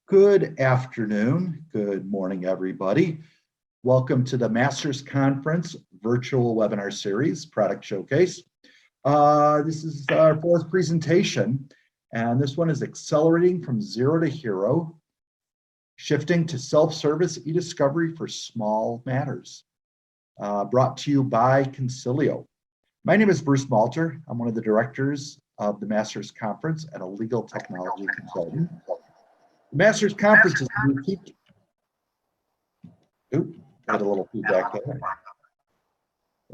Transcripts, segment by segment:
Good afternoon, good morning, everybody. Welcome to the Masters Conference virtual webinar series, Product Showcase. This is our fourth presentation, and this one is Accelerating from Zero to Hero, Shifting to Self-Service eDiscovery for Small Matters, brought to you by Consilio. My name is Bruce Malter. I'm one of the directors of the Masters Conference and a legal technology consultant. The Masters Conference is a boutique. Oop, got a little feedback there.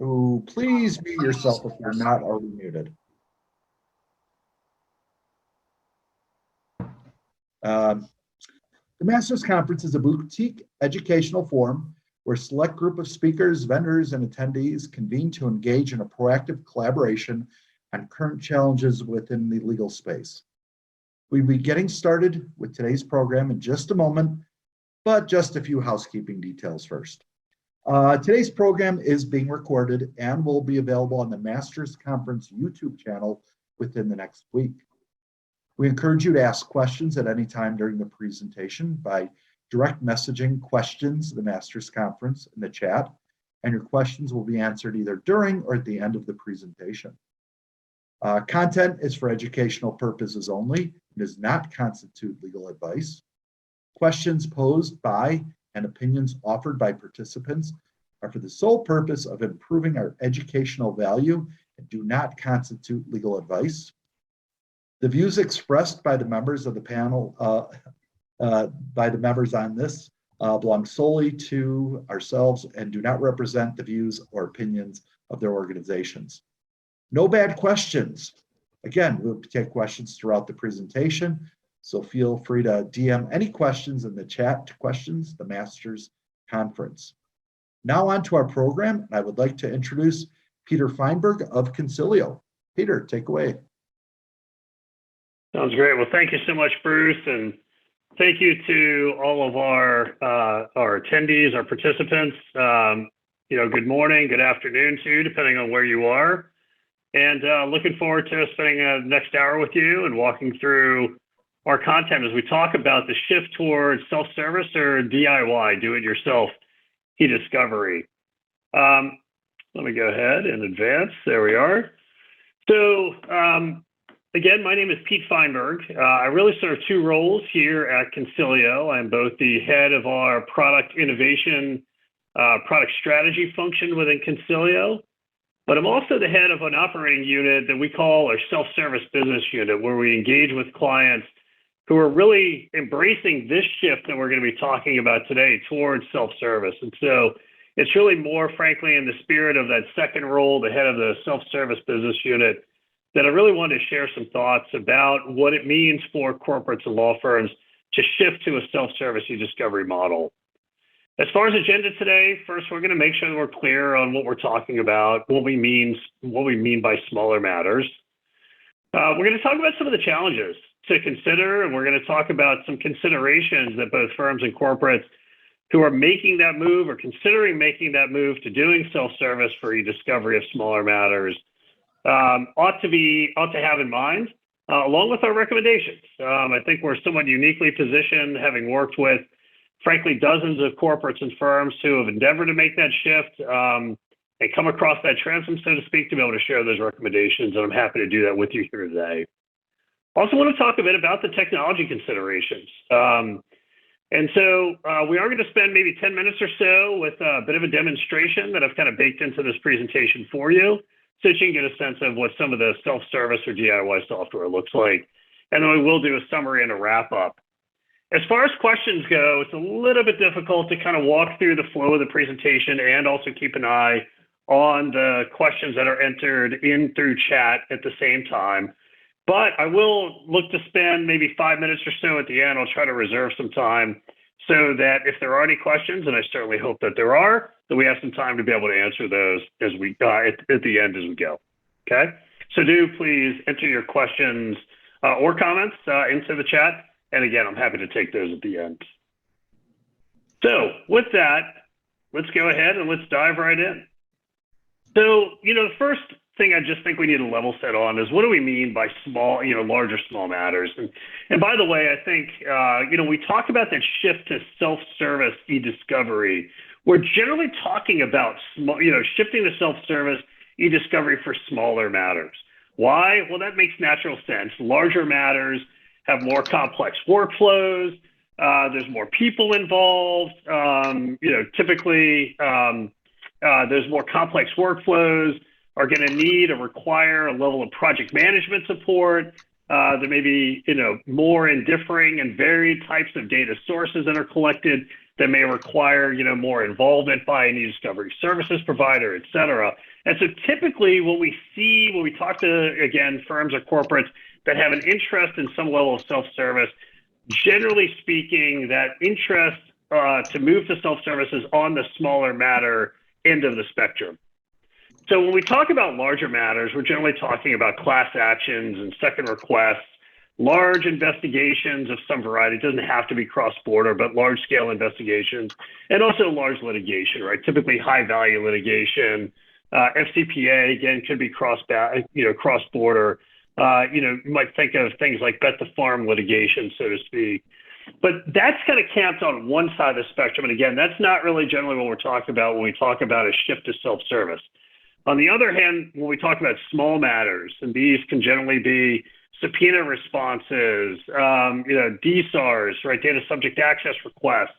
Oh, please mute yourself if you're not already muted. The Masters Conference is a boutique educational forum where a select group of speakers, vendors, and attendees convene to engage in a proactive collaboration on current challenges within the legal space. We'll be getting started with today's program in just a moment, but just a few housekeeping details first. Today's program is being recorded and will be available on the Masters Conference YouTube channel within the next week. We encourage you to ask questions at any time during the presentation by direct messaging questions to the Masters Conference in the chat, and your questions will be answered either during or at the end of the presentation. Content is for educational purposes only and does not constitute legal advice. Questions posed by and opinions offered by participants are for the sole purpose of improving our educational value and do not constitute legal advice. The views expressed by the members of the panel, by the members on this, belong solely to ourselves and do not represent the views or opinions of their organizations. No bad questions. Again, we'll take questions throughout the presentation, so feel free to DM any questions in the chat to Questions the Masters Conference. Now on to our program. I would like to introduce Peter Feinberg of Consilio. Peter, take away. Sounds great. Well, thank you so much, Bruce, and thank you to all of our attendees, our participants. Good morning, good afternoon to you, depending on where you are. And looking forward to spending the next hour with you and walking through our content as we talk about the shift towards self-service or DIY, do-it-yourself eDiscovery. Let me go ahead and advance. There we are. So again, my name is Pete Feinberg. I really serve two roles here at Consilio. I'm both the head of our product innovation, product strategy function within Consilio, but I'm also the head of an operating unit that we call our self-service business unit, where we engage with clients who are really embracing this shift that we're going to be talking about today towards self-service. And so it's really more, frankly, in the spirit of that second role, the head of the self-service business unit, that I really wanted to share some thoughts about what it means for corporates and law firms to shift to a self-service eDiscovery model. As far as agenda today, first, we're going to make sure that we're clear on what we're talking about, what we mean by smaller matters. We're going to talk about some of the challenges to consider, and we're going to talk about some considerations that both firms and corporates who are making that move or considering making that move to doing self-service for eDiscovery of smaller matters ought to have in mind, along with our recommendations. I think we're somewhat uniquely positioned, having worked with, frankly, dozens of corporates and firms who have endeavored to make that shift and come across that transom, so to speak, to be able to share those recommendations. And I'm happy to do that with you here today. Also want to talk a bit about the technology considerations. And so we are going to spend maybe 10 minutes or so with a bit of a demonstration that I've kind of baked into this presentation for you, so that you can get a sense of what some of the self-service or DIY software looks like. And then we will do a summary and a wrap-up. As far as questions go, it's a little bit difficult to kind of walk through the flow of the presentation and also keep an eye on the questions that are entered in through chat at the same time. But I will look to spend maybe 5 minutes or so at the end. I'll try to reserve some time so that if there are any questions, and I certainly hope that there are, that we have some time to be able to answer those as we at the end as we go. Okay? So do please enter your questions or comments into the chat. And again, I'm happy to take those at the end. So with that, let's go ahead and let's dive right in. So, the first thing I just think we need to level set on is what do we mean by small, large or small matters? And by the way, I think, we talk about that shift to self-service eDiscovery. We're generally talking about small, shifting to self-service eDiscovery for smaller matters. Why? Well, that makes natural sense. Larger matters have more complex workflows. There's more people involved. Typically, there's more complex workflows are going to need or require a level of project management support. There may be, more and differing and varied types of data sources that are collected that may require, more involvement by an eDiscovery services provider, et cetera. And so typically what we see when we talk to, again, firms or corporates that have an interest in some level of self-service, generally speaking, that interest to move to self-service is on the smaller matter end of the spectrum. So when we talk about larger matters, we're generally talking about class actions and second requests, large investigations of some variety. It doesn't have to be cross-border, but large-scale investigations, and also large litigation, right? Typically high-value litigation. FCPA, again, could be cross-border. You might think of things like bet the farm litigation, so to speak. But that's kind of camped on one side of the spectrum. And again, that's not really generally what we're talking about when we talk about a shift to self-service. On the other hand, when we talk about small matters, and these can generally be subpoena responses, DSARs, right, data subject access requests,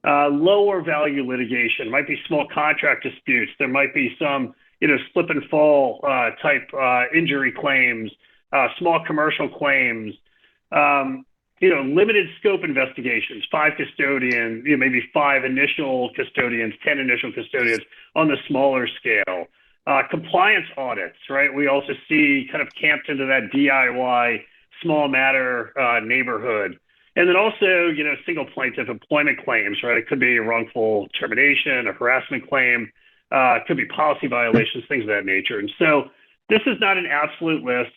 lower value litigation, might be small contract disputes. There might be some, slip and fall type injury claims, small commercial claims, limited scope investigations, 5 custodians, maybe 5 initial custodians, 10 initial custodians on the smaller scale. Compliance audits, right? We also see kind of camped into that DIY small matter neighborhood. And then also, single plaintiff employment claims, right? It could be a wrongful termination, a harassment claim, it could be policy violations, things of that nature. And so this is not an absolute list,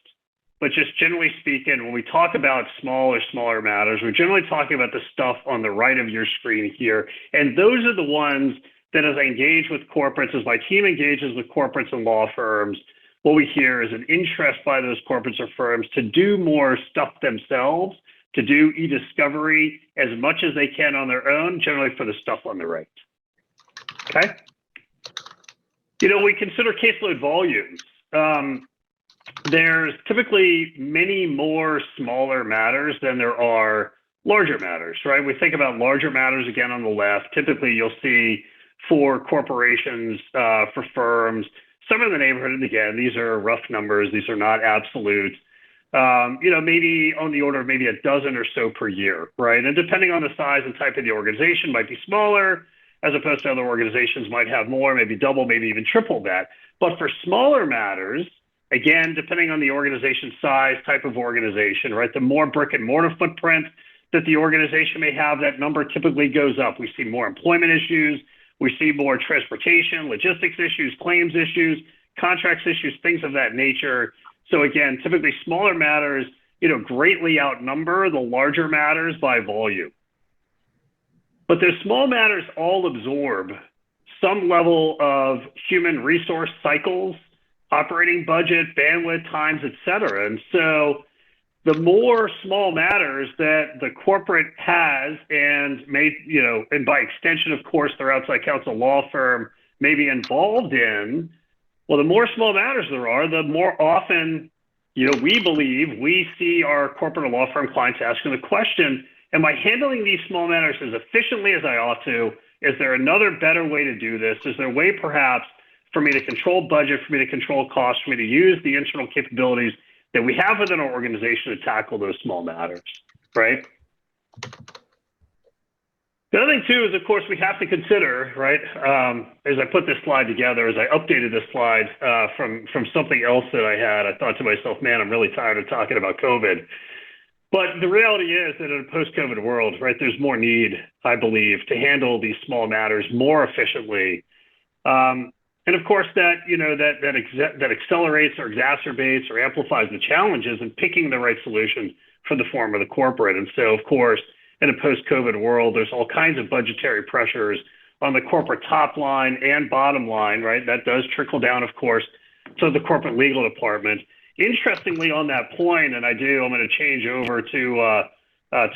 but just generally speaking, when we talk about small or smaller matters, we're generally talking about the stuff on the right of your screen here. And those are the ones that as I engage with corporates, as my team engages with corporates and law firms, what we hear is an interest by those corporates or firms to do more stuff themselves, to do eDiscovery as much as they can on their own, generally for the stuff on the right. Okay? We consider caseload volumes. There's typically many more smaller matters than there are larger matters, right? We think about larger matters again on the left. Typically, you'll see for corporations, for firms, somewhere in the neighborhood, and again, these are rough numbers. These are not absolute. Maybe on the order of maybe a dozen or so per year, right? And depending on the size and type of the organization, might be smaller, as opposed to other organizations might have more, maybe double, maybe even triple that. But for smaller matters, again, depending on the organization size, type of organization, right? The more brick and mortar footprint that the organization may have, that number typically goes up. We see more employment issues. We see more transportation, logistics issues, claims issues, contracts issues, things of that nature. So again, typically smaller matters, greatly outnumber the larger matters by volume. But those small matters all absorb some level of human resource cycles, operating budget, bandwidth, times, et cetera. And so the more small matters that the corporate has and and by extension, of course, their outside counsel law firm may be involved in, well, the more small matters there are, the more often, we see our corporate or law firm clients asking the question, am I handling these small matters as efficiently as I ought to? Is there another better way to do this? Is there a way perhaps for me to control budget, for me to control costs, for me to use the internal capabilities that we have within our organization to tackle those small matters, right? The other thing too is, of course, we have to consider, right, as I put this slide together, as I updated this slide from something else that I had, I thought to myself, man, I'm really tired of talking about COVID. But the reality is that in a post-COVID world, right, there's more need, I believe, to handle these small matters more efficiently. And of course, that accelerates or exacerbates or amplifies the challenges in picking the right solution for the form of the corporate. And so, of course, in a post-COVID world, there's all kinds of budgetary pressures on the corporate top line and bottom line, right? That does trickle down, of course, so the corporate legal department. Interestingly, on that point, and I'm going to change over to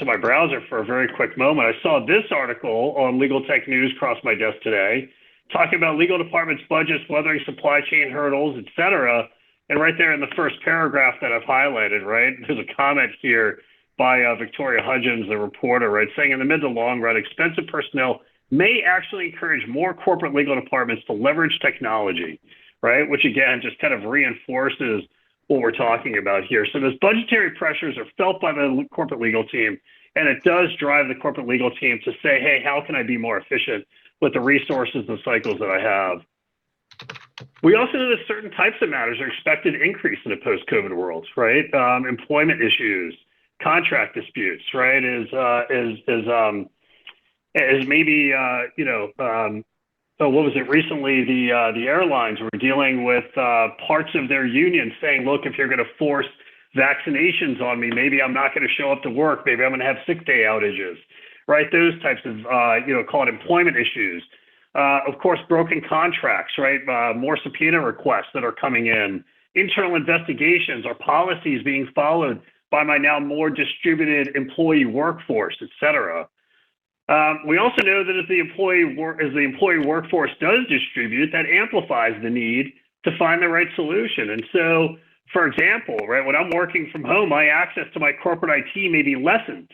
my browser for a very quick moment. I saw this article on Legal Tech News cross my desk today, talking about legal department's budgets, weathering supply chain hurdles, et cetera. And right there in the first paragraph that I've highlighted, right, there's a comment here by Victoria Hudgens, the reporter, right, saying in the mid to long run, expensive personnel may actually encourage more corporate legal departments to leverage technology, right, which again just kind of reinforces what we're talking about here. So those budgetary pressures are felt by the corporate legal team, and it does drive the corporate legal team to say, hey, how can I be more efficient with the resources and cycles that I have? We also know that certain types of matters are expected to increase in a post-COVID world, right? Employment issues, contract disputes, right? As maybe, what was it recently? The airlines were dealing with parts of their union saying, look, if you're going to force vaccinations on me, maybe I'm not going to show up to work. Maybe I'm going to have sick day outages, right? Those types of, call it employment issues. Of course, broken contracts, right? More subpoena requests that are coming in. Internal investigations, are policies being followed by my now more distributed employee workforce, et cetera. We also know that as the employee workforce does distribute, that amplifies the need to find the right solution. And so, for example, right, when I'm working from home, my access to my corporate IT may be lessened,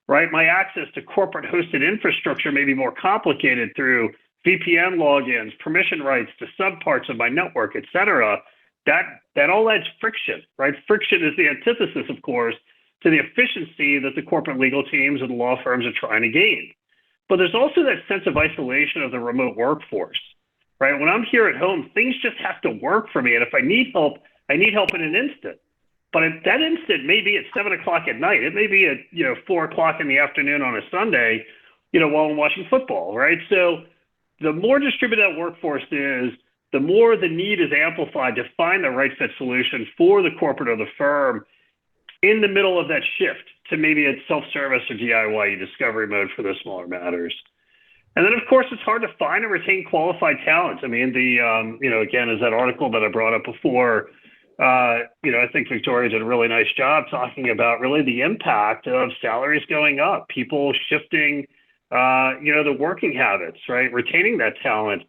right? My access to corporate hosted infrastructure may be more complicated through VPN logins, permission rights to subparts of my network, et cetera. That all adds friction, right? Friction is the antithesis, of course, to the efficiency that the corporate legal teams and the law firms are trying to gain. But there's also that sense of isolation of the remote workforce, right? When I'm here at home, things just have to work for me. And if I need help in an instant. But that instant may be at 7 o'clock at night. It may be at 4 o'clock in the afternoon on a Sunday, while I'm watching football, right? So the more distributed that workforce is, the more the need is amplified to find the right fit solution for the corporate or the firm in the middle of that shift to maybe a self-service or DIY discovery mode for the smaller matters. And then, of course, it's hard to find and retain qualified talent. I mean, again, as that article that I brought up before, I think Victoria did a really nice job talking about really the impact of salaries going up, people shifting, the working habits, right? Retaining that talent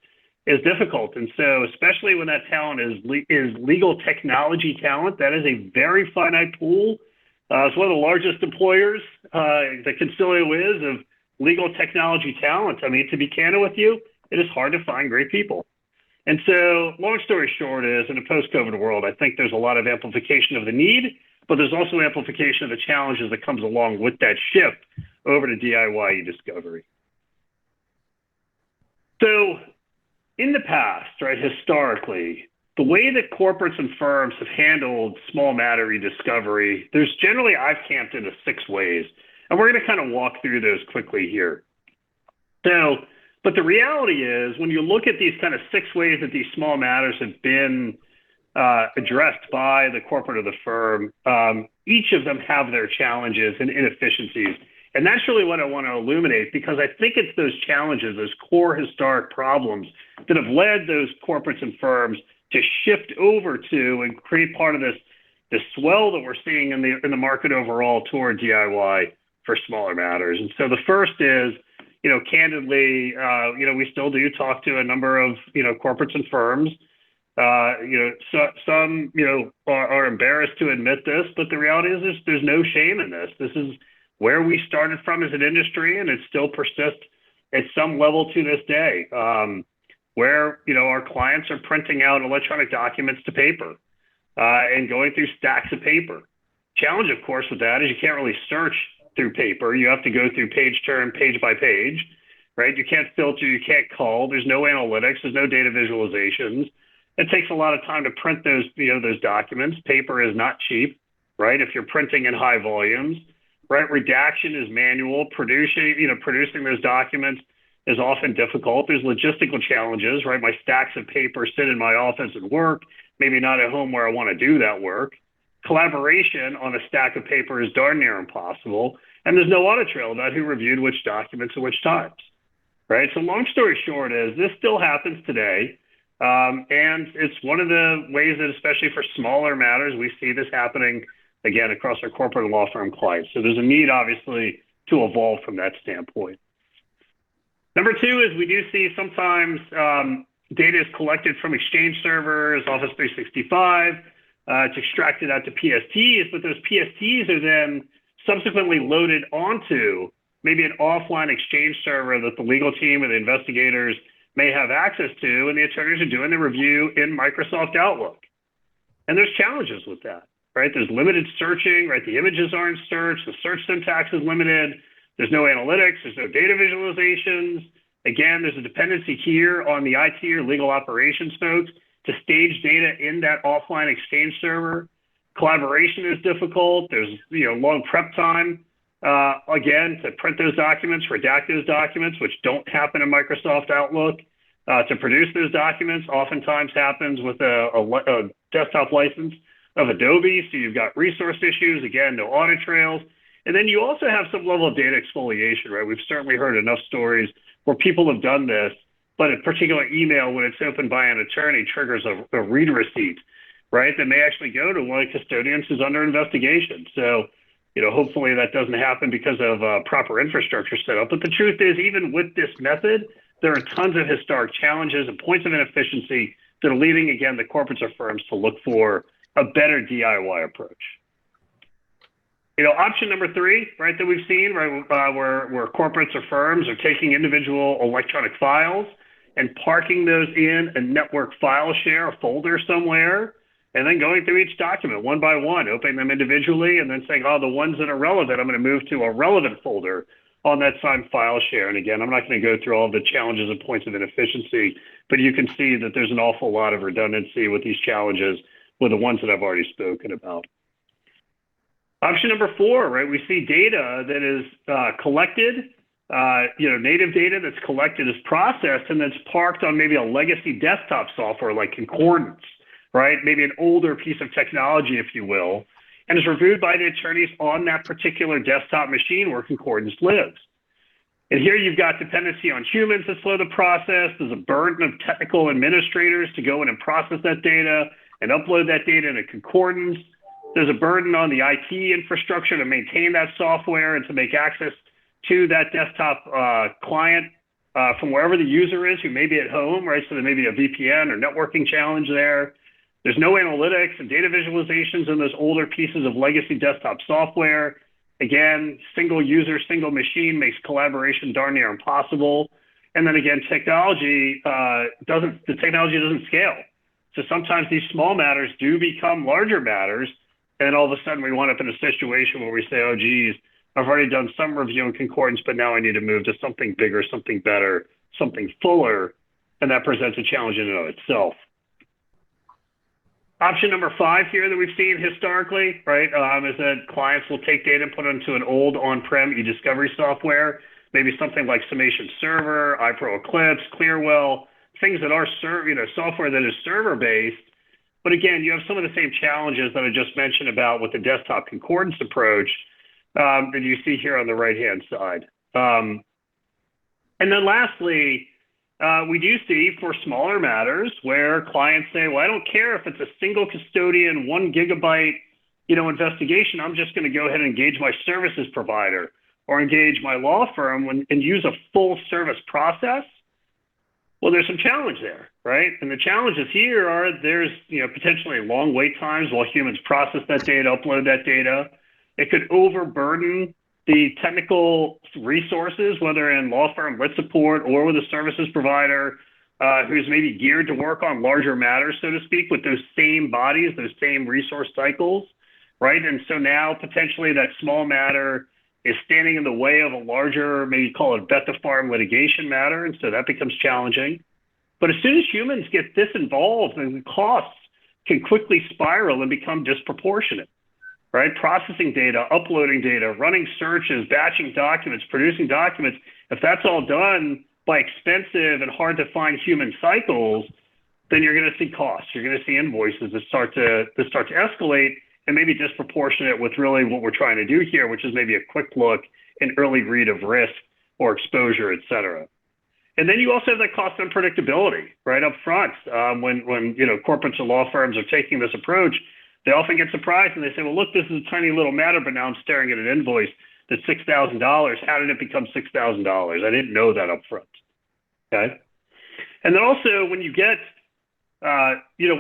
is difficult. And so especially when that talent is legal technology talent, that is a very finite pool. It's one of the largest employers that Consilio is of legal technology talent. I mean, to be candid with you, it is hard to find great people. And so long story short is, in a post-COVID world, I think there's a lot of amplification of the need, but there's also amplification of the challenges that comes along with that shift over to DIY eDiscovery. So in the past, right, historically, the way that corporates and firms have handled small matter eDiscovery, there's generally, I've camped into 6 ways. And we're going to kind of walk through those quickly here. So, but the reality is, when you look at these kind of 6 ways that these small matters have been addressed by the corporate or the firm, each of them have their challenges and inefficiencies. And that's really what I want to illuminate, because I think it's those challenges, those core historic problems that have led those corporates and firms to shift over to and create part of this swell that we're seeing in the market overall toward DIY for smaller matters. And so the first is, candidly, we still do talk to a number of, corporates and firms. Some are embarrassed to admit this, but the reality is there's no shame in this. This is where we started from as an industry, and it still persists at some level to this day, where our clients are printing out electronic documents to paper and going through stacks of paper. Challenge, of course, with that is you can't really search through paper. You have to go through page turn, page by page, right? You can't filter, you can't cull. There's no analytics, there's no data visualizations. It takes a lot of time to print those documents. Paper is not cheap, right? If you're printing in high volumes, right? Redaction is manual. Producing those documents is often difficult. There's logistical challenges, right? My stacks of paper sit in my office at work, maybe not at home where I want to do that work. Collaboration on a stack of paper is darn near impossible. And there's no audit trail about who reviewed which documents at which times, right? So long story short is this still happens today. And it's one of the ways that, especially for smaller matters, we see this happening, again, across our corporate and law firm clients. So there's a need, obviously, to evolve from that standpoint. Number two is we do see sometimes data is collected from Exchange servers, Office 365. It's extracted out to PSTs, but those PSTs are then subsequently loaded onto maybe an offline Exchange server that the legal team or the investigators may have access to, and the attorneys are doing the review in Microsoft Outlook. And there's challenges with that, right? There's limited searching, right? The images aren't searched, the search syntax is limited, there's no analytics, there's no data visualizations. Again, there's a dependency here on the IT or legal operations folks to stage data in that offline Exchange server. Collaboration is difficult. There's long prep time, again, to print those documents, redact those documents, which don't happen in Microsoft Outlook. To produce those documents oftentimes happens with a desktop license of Adobe. So you've got resource issues, again, no audit trails. And then you also have some level of data exfoliation, right? We've certainly heard enough stories where people have done this, but a particular email, when it's opened by an attorney, triggers a read receipt, right? That may actually go to one of the custodians who's under investigation. So, hopefully that doesn't happen because of proper infrastructure set up. But the truth is, even with this method, there are tons of historic challenges and points of inefficiency that are leading, again, the corporates or firms to look for a better DIY approach. Option number three, right, that we've seen, right, where corporates or firms are taking individual electronic files and parking those in a network file share, a folder somewhere, and then going through each document one by one, opening them individually, and then saying, the ones that are relevant, I'm going to move to a relevant folder on that same file share. And again, I'm not going to go through all the challenges and points of inefficiency, but you can see that there's an awful lot of redundancy with these challenges with the ones that I've already spoken about. Option number four, right? We see data that is collected, native data that's collected is processed and that's parked on maybe a legacy desktop software like Concordance, right? Maybe an older piece of technology, if you will, and is reviewed by the attorneys on that particular desktop machine where Concordance lives. And here you've got dependency on humans that slow the process. There's a burden of technical administrators to go in and process that data and upload that data into Concordance. There's a burden on the IT infrastructure to maintain that software and to make access to that desktop client from wherever the user is who may be at home, right? So there may be a VPN or networking challenge there. There's no analytics and data visualizations in those older pieces of legacy desktop software. Again, single user, single machine makes collaboration darn near impossible. And then again, technology doesn't scale. So sometimes these small matters do become larger matters. And all of a sudden we wind up in a situation where we say, oh, geez, I've already done some review in Concordance, but now I need to move to something bigger, something better, something fuller. And that presents a challenge in and of itself. Option number five here that we've seen historically, right, is that clients will take data and put it into an old on-prem eDiscovery software, maybe something like Summation Server, iPro Eclipse, Clearwell, things that are software that is server-based. But again, you have some of the same challenges that I just mentioned about with the desktop concordance approach that you see here on the right-hand side. And then lastly, we do see for smaller matters where clients say, well, I don't care if it's a single custodian, 1 gigabyte, investigation. I'm just going to go ahead and engage my services provider or engage my law firm and use a full service process. Well, there's some challenge there, right? And the challenges here are there's potentially long wait times while humans process that data, upload that data. It could overburden the technical resources, whether in law firm lit support or with a services provider who's maybe geared to work on larger matters, so to speak, with those same bodies, those same resource cycles, right? And so now potentially that small matter is standing in the way of a larger, maybe call it bet the farm litigation matter, and so that becomes challenging. But as soon as humans get this involved, then the costs can quickly spiral and become disproportionate, right? Processing data, uploading data, running searches, batching documents, producing documents, if that's all done by expensive and hard to find human cycles, then you're going to see costs. You're going to see invoices that start to escalate and maybe disproportionate with really what we're trying to do here, which is maybe a quick look, an early read of risk or exposure, et cetera. And then you also have that cost unpredictability right up front. When you know, corporates or law firms are taking this approach, they often get surprised and they say, well, look, this is a tiny little matter, but now I'm staring at an invoice that's $6,000. How did it become $6,000? I didn't know that up front. Okay. And then also when you get, you know,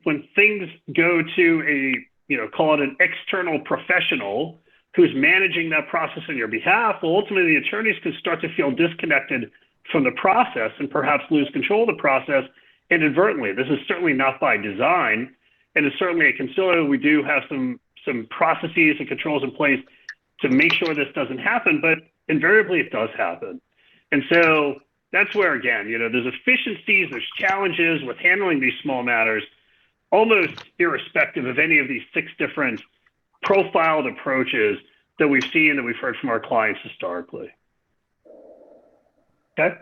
when things go to a, you know, call it an external professional who's managing that process on your behalf, well, ultimately the attorneys can start to feel disconnected from the process and perhaps lose control of the process inadvertently. This is certainly not by design. And it's certainly at Consilio, we do have some processes and controls in place to make sure this doesn't happen, but invariably it does happen. And so that's where, again, you know, there's efficiencies, there's challenges with handling these small matters, almost irrespective of any of these 6 different profiled approaches that we've seen, that we've heard from our clients historically. Okay.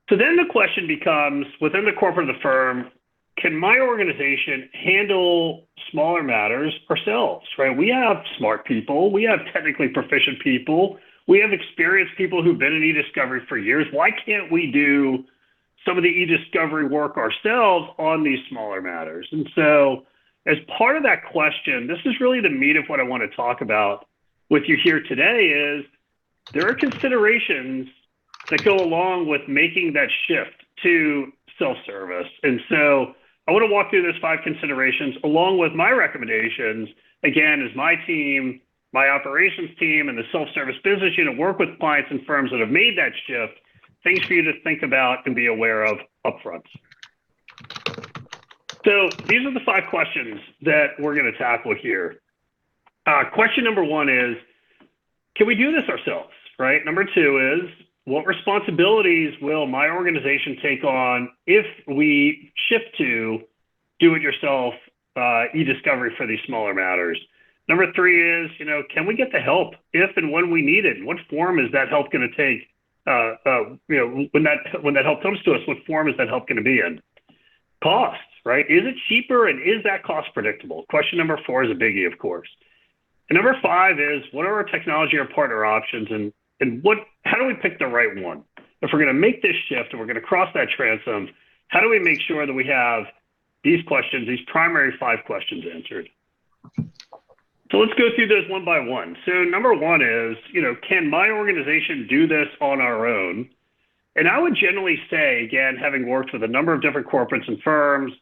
So then the question becomes, within the corporate of the firm, can my organization handle smaller matters ourselves, right? We have smart people, we have technically proficient people, we have experienced people who've been in eDiscovery for years. Why can't we do some of the eDiscovery work ourselves on these smaller matters? And so as part of that question, this is really the meat of what I want to talk about with you here today is there are considerations that go along with making that shift to self-service. And so I want to walk through those 5 considerations along with my recommendations, again, as my team, my operations team, and the self-service business unit work with clients and firms that have made that shift, things for you to think about and be aware of upfront. So these are the 5 questions that we're going to tackle here. Question number 1 is, can we do this ourselves, right? Number 2 is, what responsibilities will my organization take on if we shift to do-it-yourself eDiscovery for these smaller matters? Number 3 is, you know, can we get the help if and when we need it? What form is that help going to take? You know, when that help comes to us, what form is that help going to be in? Cost, right? Is it cheaper and is that cost predictable? Question number 4 is a biggie, of course. And number 5 is, what are our technology or partner options, and how do we pick the right one? If we're going to make this shift and we're going to cross that transom, how do we make sure that we have these questions, these primary 5 questions answered? So let's go through those one by one. So number 1 is, you know, can my organization do this on our own? And I would generally say, again, having worked with a number of different corporates and firms,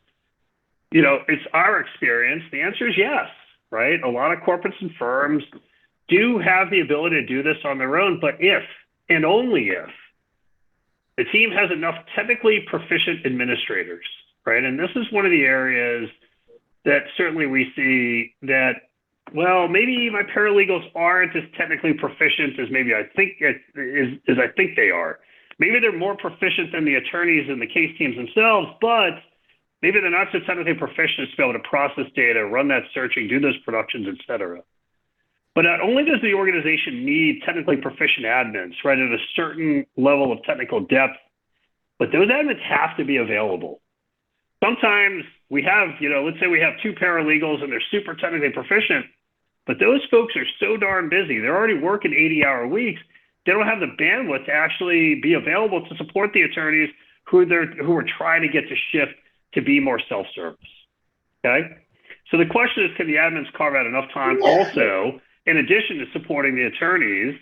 you know, it's our experience. The answer is yes, right? A lot of corporates and firms do have the ability to do this on their own, but if, and only if, the team has enough technically proficient administrators, right? And this is one of the areas that certainly we see that, well, maybe my paralegals aren't as technically proficient as maybe I think they are. Maybe they're more proficient than the attorneys and the case teams themselves, but maybe they're not so technically proficient to be able to process data, run that searching, do those productions, et cetera. But not only does the organization need technically proficient admins, right, at a certain level of technical depth, but those admins have to be available. Sometimes we have, you know, let's say we have 2 paralegals and they're super technically proficient, but those folks are so darn busy. They're already working 80-hour weeks. They don't have the bandwidth to actually be available to support the attorneys who are trying to get to shift to be more self-service, okay? So the question is, can the admins carve out enough time also, in addition to supporting the attorneys,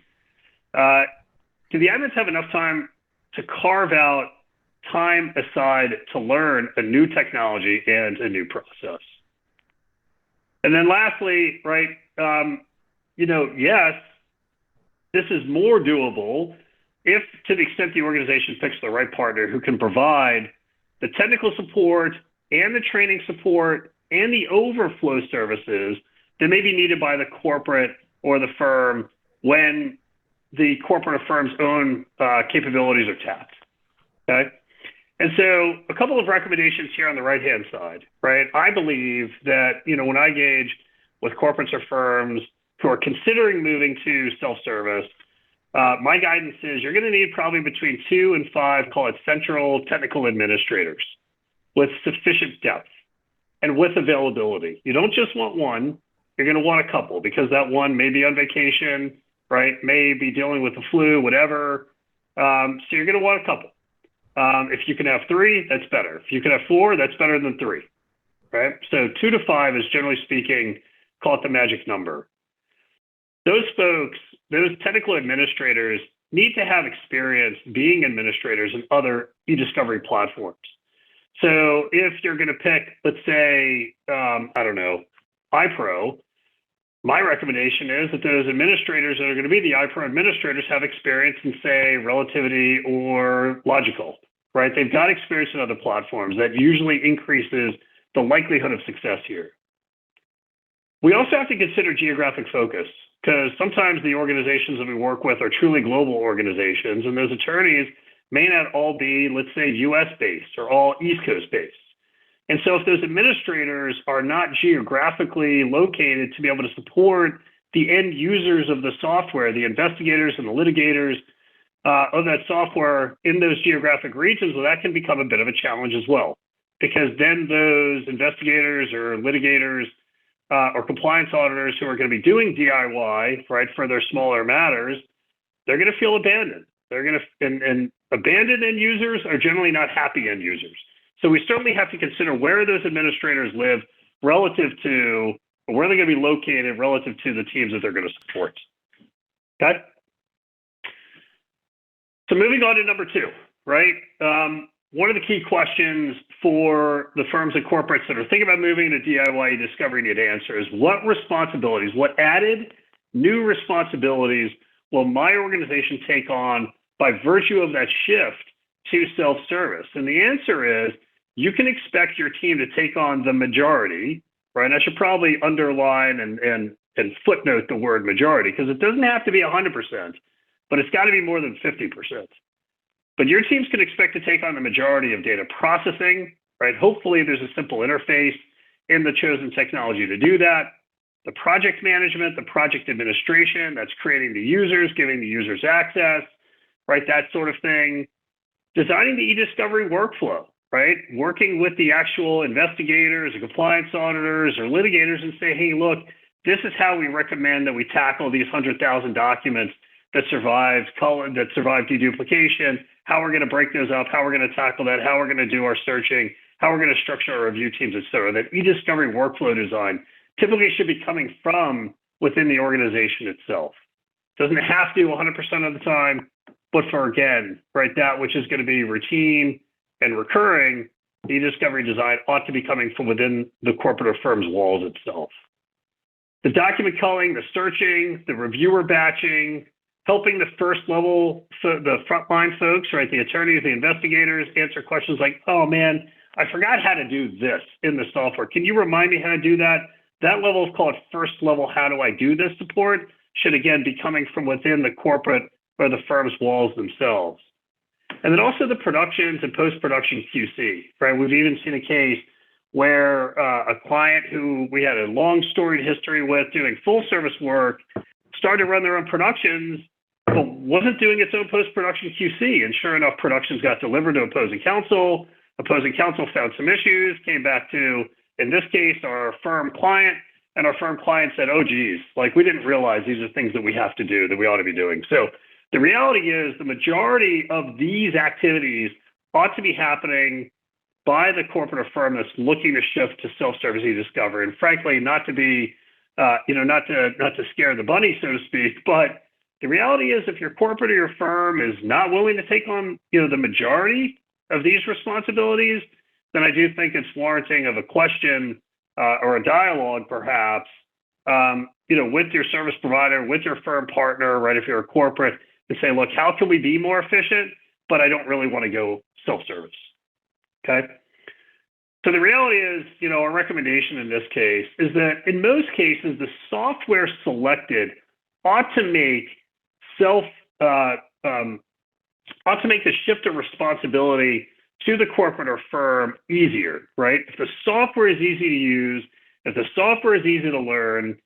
do the admins have enough time to carve out time aside to learn a new technology and a new process? And then lastly, right, you know, yes, this is more doable if, to the extent the organization picks the right partner who can provide the technical support and the training support and the overflow services that may be needed by the corporate or the firm when the corporate or firm's own capabilities are tapped, okay? And so a couple of recommendations here on the right-hand side, right? I believe that, you know, when I engage with corporates or firms who are considering moving to self-service, my guidance is you're going to need probably between 2 and 5, call it central technical administrators with sufficient depth and with availability. You don't just want one, you're going to want a couple, because that one may be on vacation, right? May be dealing with the flu, whatever. So you're going to want a couple. If you can have 3, that's better. If you can have 4, that's better than 3, right? So 2 to 5 is, generally speaking, call it the magic number. Those folks, those technical administrators, need to have experience being administrators in other eDiscovery platforms. So if you're going to pick, let's say, I don't know, iPro, my recommendation is that those administrators that are going to be the iPro administrators have experience in, say, relativity or logical, right? They've got experience in other platforms. That usually increases the likelihood of success here. We also have to consider geographic focus, because sometimes the organizations that we work with are truly global organizations, and those attorneys may not all be, let's say, US-based or all East Coast-based. And so if those administrators are not geographically located to be able to support the end users of the software, the investigators and the litigators of that software in those geographic regions, well, that can become a bit of a challenge as well, because then those investigators or litigators or compliance auditors who are going to be doing DIY, right, for their smaller matters, they're going to feel abandoned. They're going to, and abandoned end users are generally not happy end users. So we certainly have to consider where those administrators live relative to, or where they're going to be located relative to the teams that they're going to support. Okay. So moving on to number 2, right? One of the key questions for the firms and corporates that are thinking about moving to DIY eDiscovery need to answer is, what responsibilities, what added new responsibilities will my organization take on by virtue of that shift to self-service? And the answer is, you can expect your team to take on the majority, right? I should probably underline and footnote the word majority, because it doesn't have to be 100%, but it's got to be more than 50%. But your teams can expect to take on the majority of data processing, right? Hopefully there's a simple interface in the chosen technology to do that. The project management, the project administration, that's creating the users, giving the users access, right? That sort of thing. Designing the eDiscovery workflow, right? Working with the actual investigators or compliance auditors or litigators and say, hey, look, this is how we recommend that we tackle these 100,000 documents that survived deduplication, how we're going to break those up, how we're going to tackle that, how we're going to do our searching, how we're going to structure our review teams, et cetera. That eDiscovery workflow design typically should be coming from within the organization itself. Doesn't have to 100% of the time, but for, again, right, that which is going to be routine and recurring, the eDiscovery design ought to be coming from within the corporate or firm's walls itself. The document culling, the searching, the reviewer batching, helping the first level, the frontline folks, right, the attorneys, the investigators, answer questions like, oh man, I forgot how to do this in the software. Can you remind me how to do that? That level of, call it first level, how do I do this support, should again be coming from within the corporate or the firm's walls themselves. And then also the productions and post-production QC, right? We've even seen a case where a client who we had a long storied history with doing full service work started to run their own productions, but wasn't doing its own post-production QC. And sure enough, productions got delivered to opposing counsel. Opposing counsel found some issues, came back to, in this case, our firm client, and our firm client said, oh, geez, like we didn't realize these are things that we have to do, that we ought to be doing. So the reality is the majority of these activities ought to be happening by the corporate or firm that's looking to shift to self-service eDiscovery. And frankly, not to be, not to scare the bunny, so to speak, but the reality is if your corporate or your firm is not willing to take on, the majority of these responsibilities, then I do think it's warranting of a question or a dialogue, perhaps, with your service provider, with your firm partner, right? If you're a corporate, to say, look, how can we be more efficient? But I don't really want to go self-service. Okay. So the reality is, our recommendation in this case is that in most cases, the software selected ought to make the shift of responsibility to the corporate or firm easier, right? If the software is easy to use, if the software is easy to learn,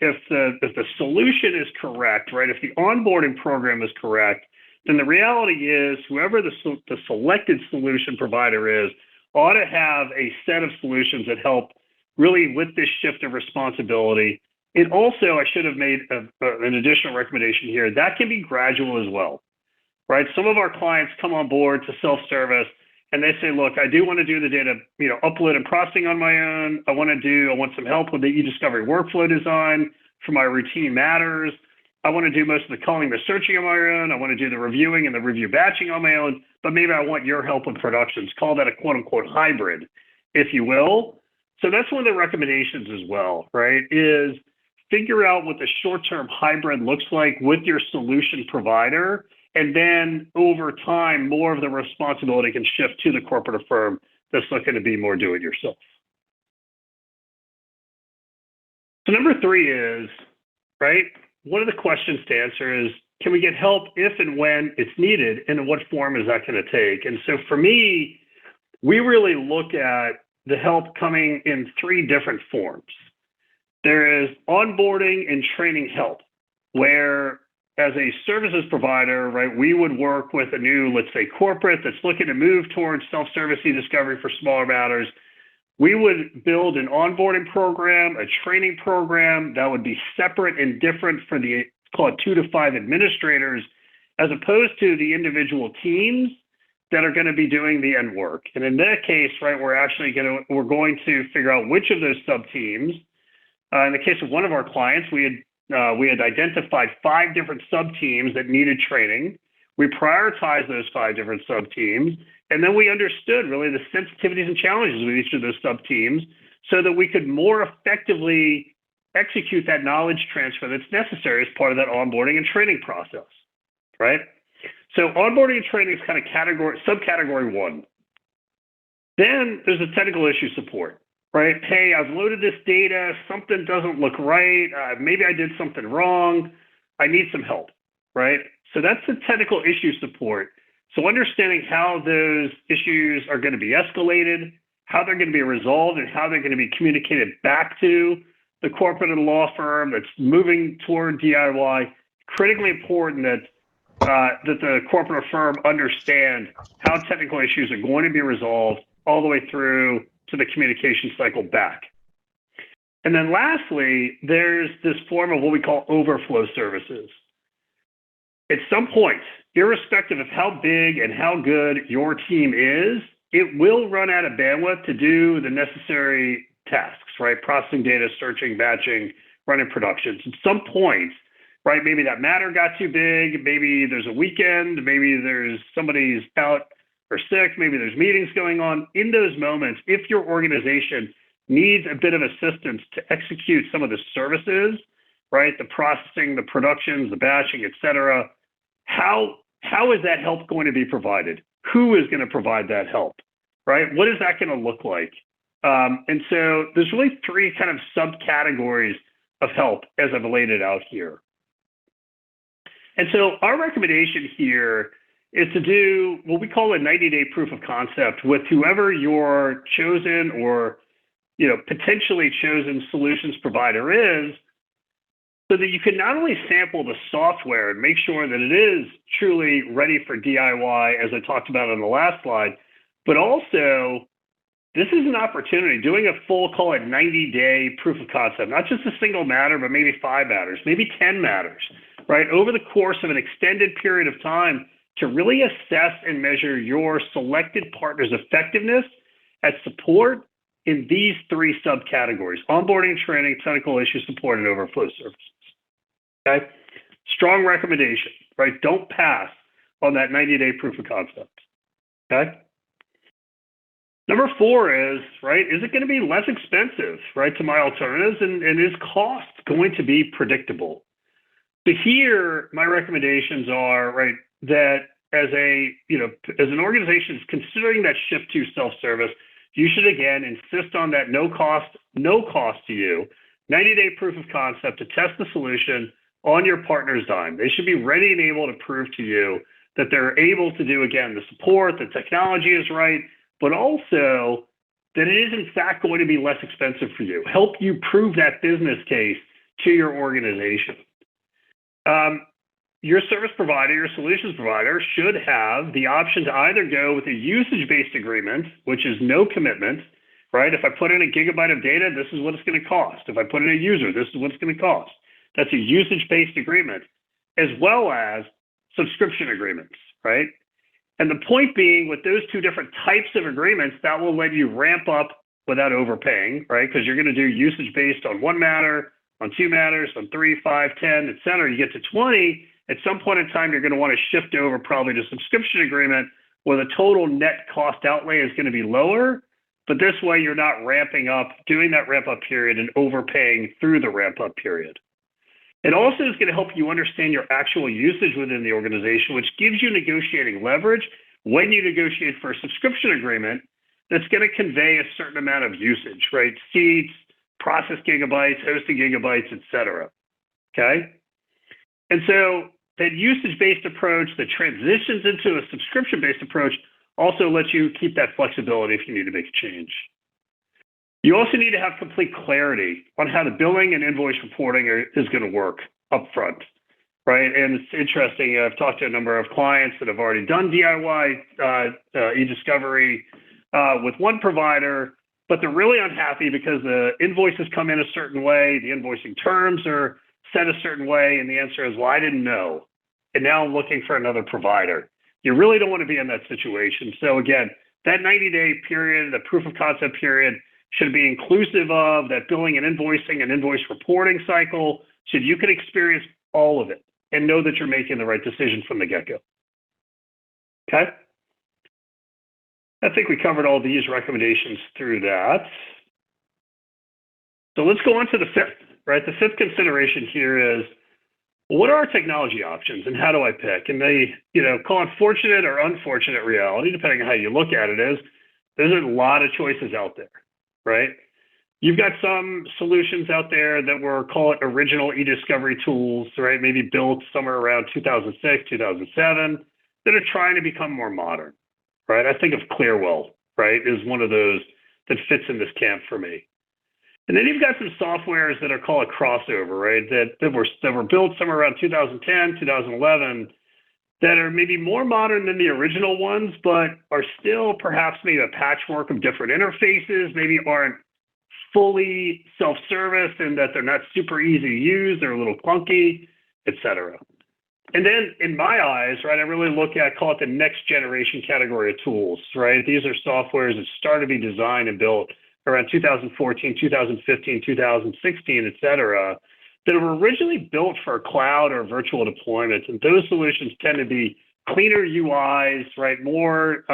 if the solution is correct, right? If the onboarding program is correct, then the reality is whoever the selected solution provider is ought to have a set of solutions that help really with this shift of responsibility. It also, I should have made an additional recommendation here, that can be gradual as well. right? Some of our clients come on board to self-service and they say, look, I do want to do the data, upload and processing on my own. I want some help with the eDiscovery workflow design for my routine matters. I want to do most of the calling, the searching on my own. I want to do the reviewing and the review batching on my own, but maybe I want your help with productions. Call that a quote unquote hybrid, if you will. So that's one of the recommendations as well, right? Is figure out what the short-term hybrid looks like with your solution provider. And then over time, more of the responsibility can shift to the corporate firm that's looking to be more do-it-yourself. So number 3 is, right, one of the questions to answer is, can we get help if and when it's needed, and in what form is that going to take? And so for me, we really look at the help coming in 3 different forms. There is onboarding and training help, where as a services provider, right, we would work with a new, let's say, corporate that's looking to move towards self-service e-discovery for smaller matters. We would build an onboarding program, a training program that would be separate and different for the, call it 2 to 5 administrators, as opposed to the individual teams that are going to be doing the end work. And in that case, right, we're going to figure out which of those sub-teams. In the case of one of our clients, we had identified 5 different sub-teams that needed training. We prioritized those 5 different sub-teams, and then we understood really the sensitivities and challenges with each of those sub-teams so that we could more effectively execute that knowledge transfer that's necessary as part of that onboarding and training process, right? So onboarding and training is kind of subcategory 1. Then there's the technical issue support. Right? Hey, I've loaded this data, something doesn't look right, maybe I did something wrong, I need some help, right? So that's the technical issue support. So understanding how those issues are going to be escalated, how they're going to be resolved, and how they're going to be communicated back to the corporate and law firm that's moving toward DIY, critically important that the corporate firm understand how technical issues are going to be resolved all the way through to the communication cycle back. And then lastly, there's this form of what we call overflow services. At some point, irrespective of how big and how good your team is, it will run out of bandwidth to do the necessary tasks, right? Processing data, searching, batching, running productions. At some point, right, maybe that matter got too big, maybe there's a weekend, maybe there's somebody's out or sick, maybe there's meetings going on. In those moments, if your organization needs a bit of assistance to execute some of the services, right, the processing, the productions, the batching, et cetera, how is that help going to be provided? Who is going to provide that help, right? What is that going to look like? And so there's really 3 kind of subcategories of help as I've laid it out here. And so our recommendation here is to do what we call a 90-day proof of concept with whoever your chosen or potentially chosen solutions provider is, so that you can not only sample the software and make sure that it is truly ready for DIY, as I talked about on the last slide, but also this is an opportunity, doing a full, call it 90-day proof of concept, not just a single matter, but maybe 5 matters, maybe 10 matters, right? Over the course of an extended period of time, to really assess and measure your selected partner's effectiveness at support in these 3 subcategories: onboarding, training, technical issue support, and overflow services. Okay? Strong recommendation, right? Don't pass on that 90-day proof of concept. Okay? Number 4 is, right, is it going to be less expensive, right, to my alternatives, and is cost going to be predictable? So here, my recommendations are, right, that as an organization is considering that shift to self-service, you should again insist on that no cost to you, 90-day proof of concept to test the solution on your partner's dime. They should be ready and able to prove to you that they're able to do, again, the support, the technology is right, but also that it is in fact going to be less expensive for you. Help you prove that business case to your organization. Your service provider, your solutions provider should have the option to either go with a usage-based agreement, which is no commitment, right? If I put in a gigabyte of data, this is what it's going to cost. If I put in a user, this is what it's going to cost. That's a usage-based agreement, as well as subscription agreements, right? And the point being, with those two different types of agreements, that will let you ramp up without overpaying, right? Because you're going to do usage based on 1 matter, on 2 matters, on 3, 5, 10, et cetera. You get to 20, at some point in time, you're going to want to shift over probably to subscription agreement where the total net cost outlay is going to be lower. But this way, you're not ramping up, doing that ramp up period and overpaying through the ramp up period. It also is going to help you understand your actual usage within the organization, which gives you negotiating leverage when you negotiate for a subscription agreement that's going to convey a certain amount of usage, right? Seats, process gigabytes, hosting gigabytes, et cetera, okay? And so that usage-based approach that transitions into a subscription-based approach also lets you keep that flexibility if you need to make a change. You also need to have complete clarity on how the billing and invoice reporting is going to work upfront, right? And it's interesting. I've talked to a number of clients that have already done DIY eDiscovery with one provider, but they're really unhappy because the invoices come in a certain way, the invoicing terms are set a certain way, and the answer is, well, I didn't know, and now I'm looking for another provider. You really don't want to be in that situation. So again, that 90-day period, the proof of concept period, should be inclusive of that billing and invoicing and invoice reporting cycle so you can experience all of it and know that you're making the right decision from the get-go. Okay? I think we covered all these recommendations through that. So let's go on to the fifth, right? The fifth consideration here is, what are our technology options and how do I pick? And they, call it fortunate or unfortunate reality, depending on how you look at it, is there's a lot of choices out there. Right? You've got some solutions out there that were, call it original eDiscovery tools, right? Maybe built somewhere around 2006, 2007, that are trying to become more modern, right? I think of Clearwell, right, is one of those that fits in this camp for me. And then you've got some softwares that are called crossover, right? That were built somewhere around 2010, 2011, that are maybe more modern than the original ones, but are still perhaps maybe a patchwork of different interfaces, maybe aren't fully self-service and that they're not super easy to use, they're a little clunky, et cetera. And then in my eyes, right, I really look at, call it the next generation category of tools, right? These are softwares that started to be designed and built around 2014, 2015, 2016, et cetera, that were originally built for cloud or virtual deployments. And those solutions tend to be cleaner UIs, right? More,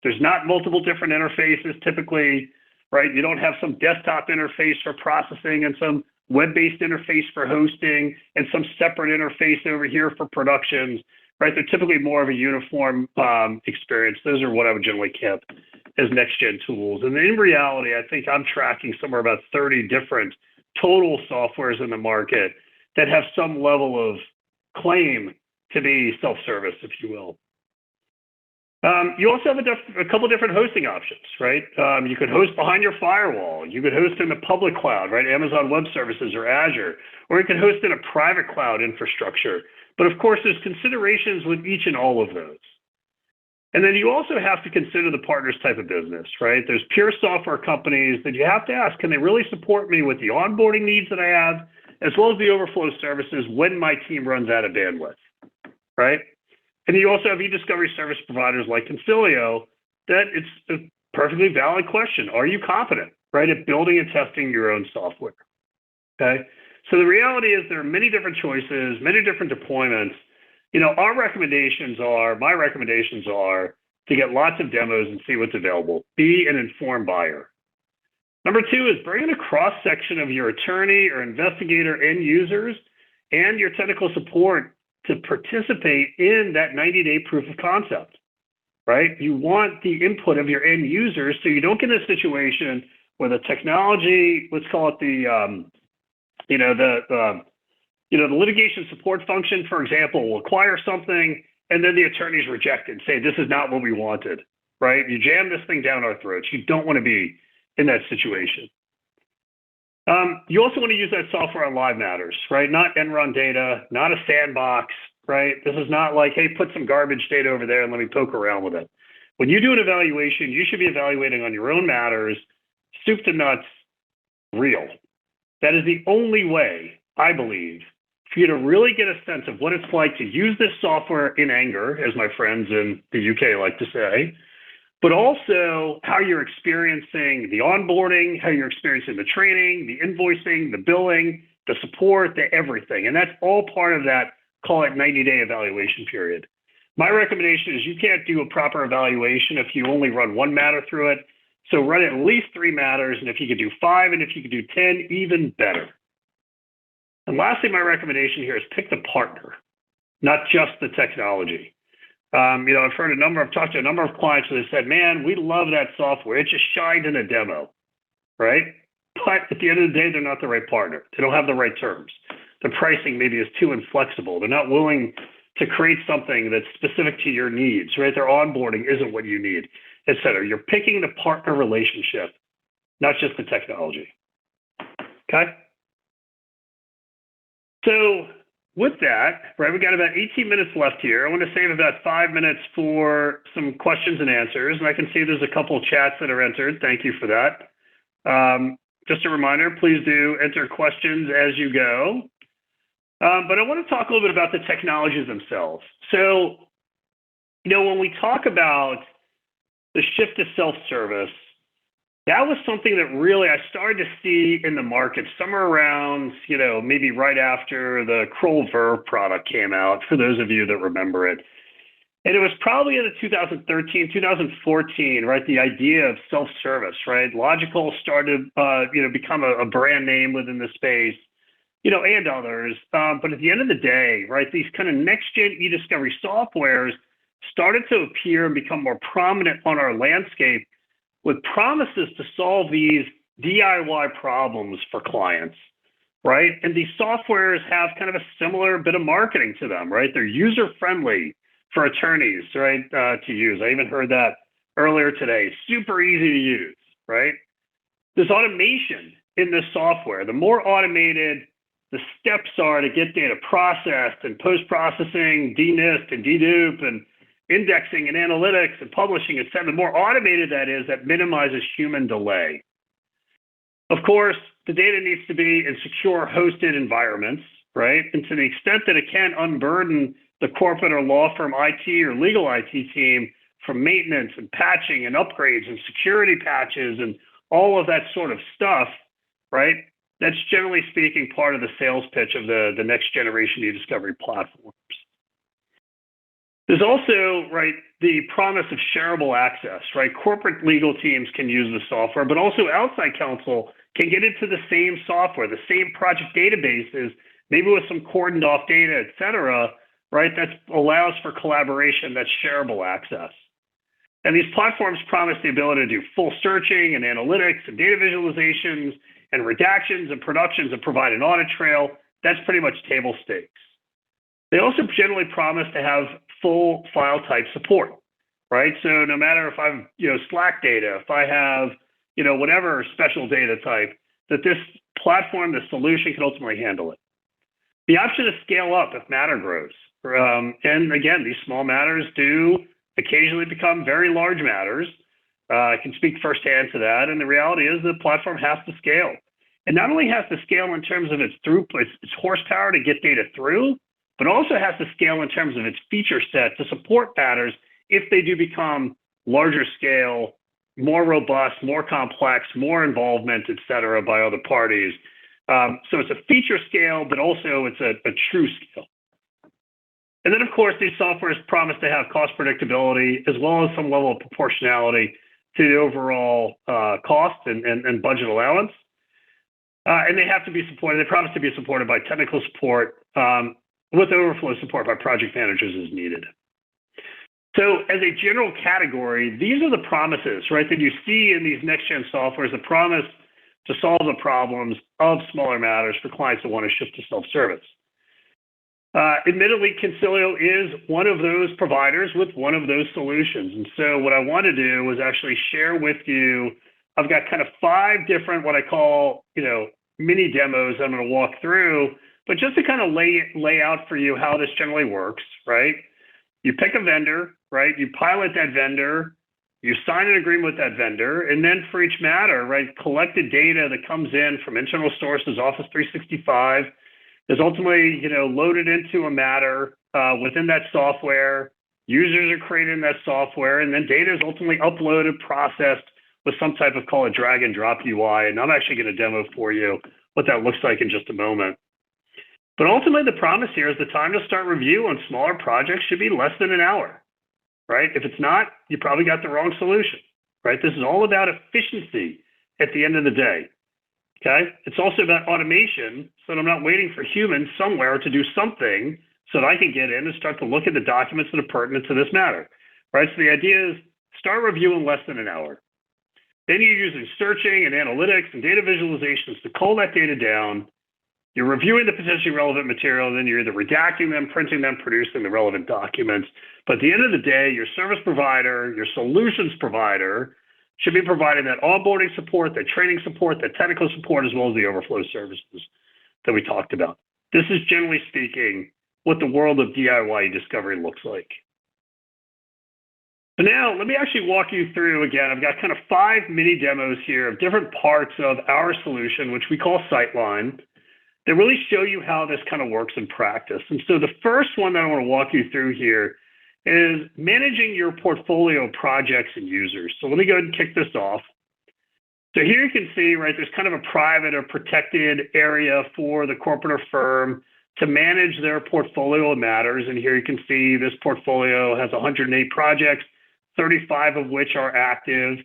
there's not multiple different interfaces typically, right? You don't have some desktop interface for processing and some web-based interface for hosting and some separate interface over here for productions, right? They're typically more of a uniform experience. Those are what I would generally camp as next-gen tools. And in reality, I think I'm tracking somewhere about 30 different total softwares in the market that have some level of claim to be self-service, if you will. You also have a couple different hosting options, right? You could host behind your firewall. You could host in the public cloud, right? Amazon Web Services or Azure, or you could host in a private cloud infrastructure. But of course, there's considerations with each and all of those. And then you also have to consider the partner's type of business, right? There's pure software companies that you have to ask, can they really support me with the onboarding needs that I have, as well as the overflow services when my team runs out of bandwidth, right? And you also have eDiscovery service providers like Consilio that it's a perfectly valid question. Are you competent, right, at building and testing your own software, okay? So the reality is there are many different choices, many different deployments. My recommendations are to get lots of demos and see what's available. Be an informed buyer. Number two is bring in a cross-section of your attorney or investigator end users and your technical support to participate in that 90-day proof of concept, right? You want the input of your end users so you don't get in a situation where the technology, let's call it the litigation support function, for example, will acquire something and then the attorneys reject it and say, this is not what we wanted, right? You jam this thing down our throats. You don't want to be in that situation. You also want to use that software on live matters, right? Not end run data, not a sandbox, right? This is not like, hey, put some garbage data over there and let me poke around with it. When you do an evaluation, you should be evaluating on your own matters, soup to nuts, real. That is the only way, I believe, for you to really get a sense of what it's like to use this software in anger, as my friends in the UK like to say, but also how you're experiencing the onboarding, how you're experiencing the training, the invoicing, the billing, the support, the everything. And that's all part of that, call it 90-day evaluation period. My recommendation is you can't do a proper evaluation if you only run one matter through it. So run at least 3 matters, and if you could do 5, and if you could do 10, even better. And lastly, my recommendation here is pick the partner, not just the technology. I've talked to a number of clients who have said, man, we love that software. It just shined in a demo, right? But at the end of the day, they're not the right partner. They don't have the right terms. The pricing maybe is too inflexible. They're not willing to create something that's specific to your needs, right? Their onboarding isn't what you need, et cetera. You're picking the partner relationship, not just the technology, okay? So with that, right, we got about 18 minutes left here. I want to save about 5 minutes for some questions and answers. And I can see there's a couple of chats that are entered. Thank you for that. Just a reminder, please do enter questions as you go. But I want to talk a little bit about the technologies themselves. So, when we talk about the shift to self-service, that was something that really I started to see in the market somewhere around, maybe right after the Kroll Verve product came out, for those of you that remember it. And it was probably in the 2013, 2014, right? The idea of self-service, right? Logical started, become a brand name within the space, and others. But at the end of the day, right, these kind of next-gen eDiscovery softwares started to appear and become more prominent on our landscape with promises to solve these DIY problems for clients, right? And these softwares have kind of a similar bit of marketing to them, right? They're user-friendly for attorneys, right, to use. I even heard that earlier today. Super easy to use, right? There's automation in this software. The more automated the steps are to get data processed and post-processing, DNIST and dedupe and indexing and analytics and publishing, et cetera, the more automated that is, that minimizes human delay. Of course, the data needs to be in secure hosted environments, right? And to the extent that it can unburden the corporate or law firm IT or legal IT team from maintenance and patching and upgrades and security patches and all of that sort of stuff, right? That's generally speaking part of the sales pitch of the next generation eDiscovery platforms. There's also, right, the promise of shareable access, right? Corporate legal teams can use the software, but also outside counsel can get into the same software, the same project databases, maybe with some cordoned off data, et cetera, right? That allows for collaboration, that's shareable access. And these platforms promise the ability to do full searching and analytics and data visualizations and redactions and productions and provide an audit trail. That's pretty much table stakes. They also generally promise to have full file type support, right? So no matter if I've, Slack data, if I have, whatever special data type, that this platform, the solution can ultimately handle it. The option to scale up if matter grows. And again, these small matters do occasionally become very large matters. I can speak firsthand to that. And the reality is the platform has to scale. It not only has to scale in terms of its throughput, its horsepower to get data through, but also has to scale in terms of its feature set to support matters if they do become larger scale, more robust, more complex, more involvement, et cetera, by other parties. So it's a feature scale, but also it's a true scale. And then, of course, these softwares promise to have cost predictability as well as some level of proportionality to the overall cost and budget allowance. And they have to be supported. They promise to be supported by technical support with overflow support by project managers as needed. So as a general category, these are the promises, right, that you see in these next-gen softwares, the promise to solve the problems of smaller matters for clients that want to shift to self-service. Admittedly, Consilio is one of those providers with one of those solutions. And so what I want to do was actually share with you, I've got kind of 5 different, what I call, mini demos I'm going to walk through, but just to kind of lay out for you how this generally works, right? You pick a vendor, right? You pilot that vendor, you sign an agreement with that vendor, and then for each matter, right, collect the data that comes in from internal sources, Office 365, is ultimately, loaded into a matter within that software. Users are created in that software, and then data is ultimately uploaded, processed with some type of, call it, drag and drop UI. And I'm actually going to demo for you what that looks like in just a moment. But ultimately, the promise here is the time to start review on smaller projects should be less than an hour, right? If it's not, you probably got the wrong solution, right? This is all about efficiency at the end of the day, okay? It's also about automation, so that I'm not waiting for humans somewhere to do something so that I can get in and start to look at the documents that are pertinent to this matter, right? So the idea is start review in less than an hour. Then you're using searching and analytics and data visualizations to cull that data down. You're reviewing the potentially relevant material, and then you're either redacting them, printing them, producing the relevant documents. But at the end of the day, your service provider, your solutions provider should be providing that onboarding support, that training support, that technical support, as well as the overflow services that we talked about. This is, generally speaking, what the world of DIY discovery looks like. So now let me actually walk you through, again, I've got kind of 5 mini demos here of different parts of our solution, which we call Sightline, that really show you how this kind of works in practice. And so the first one that I want to walk you through here is managing your portfolio of projects and users. So let me go ahead and kick this off. So here you can see, right, there's kind of a private or protected area for the corporate or firm to manage their portfolio of matters. And here you can see this portfolio has 108 projects, 35 of which are active.